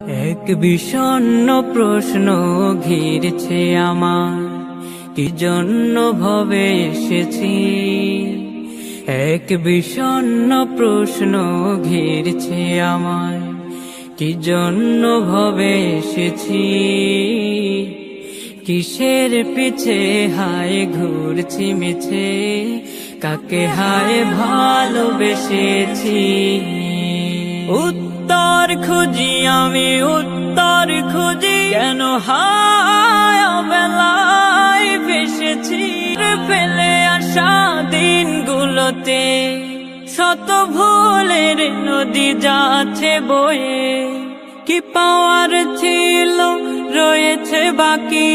এক বিষণ্ণ প্রশ্ন ঘিরছে আমার, কি জন্য ভবে এসেছি। এক বিষণ্ণ প্রশ্ন ঘিরছে আমার, কি জন্য ভবে এসেছি। কিসের পিছে হায় ঘুরছি মিছে, কাকে হায় ভালোবেসেছি। উত্তর খুঁজি আমি, উত্তর খুঁজি, কেন হায় অবেলায় ভেসেছি। ফেলে আসা দিনগুলোতে শত ভুলের নদী যাচ্ছে বয়ে, কি পাওয়ার ছিল রয়েছে বাকি,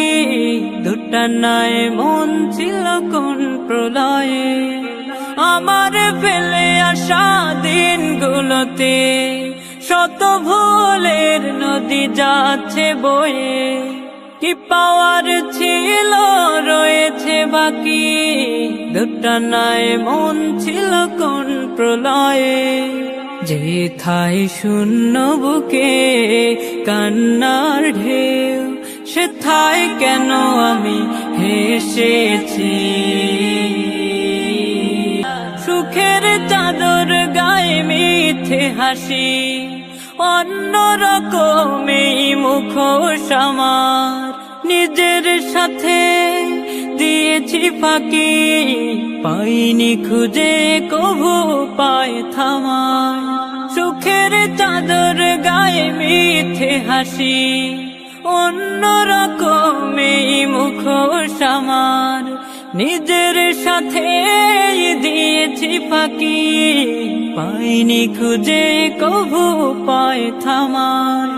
দুটা নাই মন ছিল কোন প্রলয়ে। আমার ফেলে আসা দিনগুলোতে শত ভুলের নদী যাচ্ছে বয়ে, কি পাওয়ার ছিল রয়েছে বাকি, দুটা নাই মন ছিল কোন প্রলয়ে। যেথায় শূন্য বুকে কান্নার ঢেউ, সেথায় কেন আমি হেসেছি। সুখের চাদর গায়ে মিথ্যে হাসি, অন্যরকমই মুখোশ আমার। নিজের সাথে দিয়েছি ফাঁকি, পাইনি খুঁজে কভু পায় থামায়। সুখের চাদর গায়ে মিথ্যে হাসি, অন্যরকমই মুখোশ আমার। নিজের সাথে দিয়েছি ফাঁকি, পাইনি খুঁজে কভু পায় থামায়।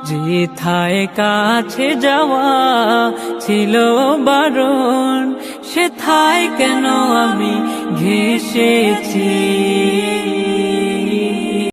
যেথায় কাছে যাওয়া ছিল বারণ, সেথায় কেন আমি ঘেঁষেছি।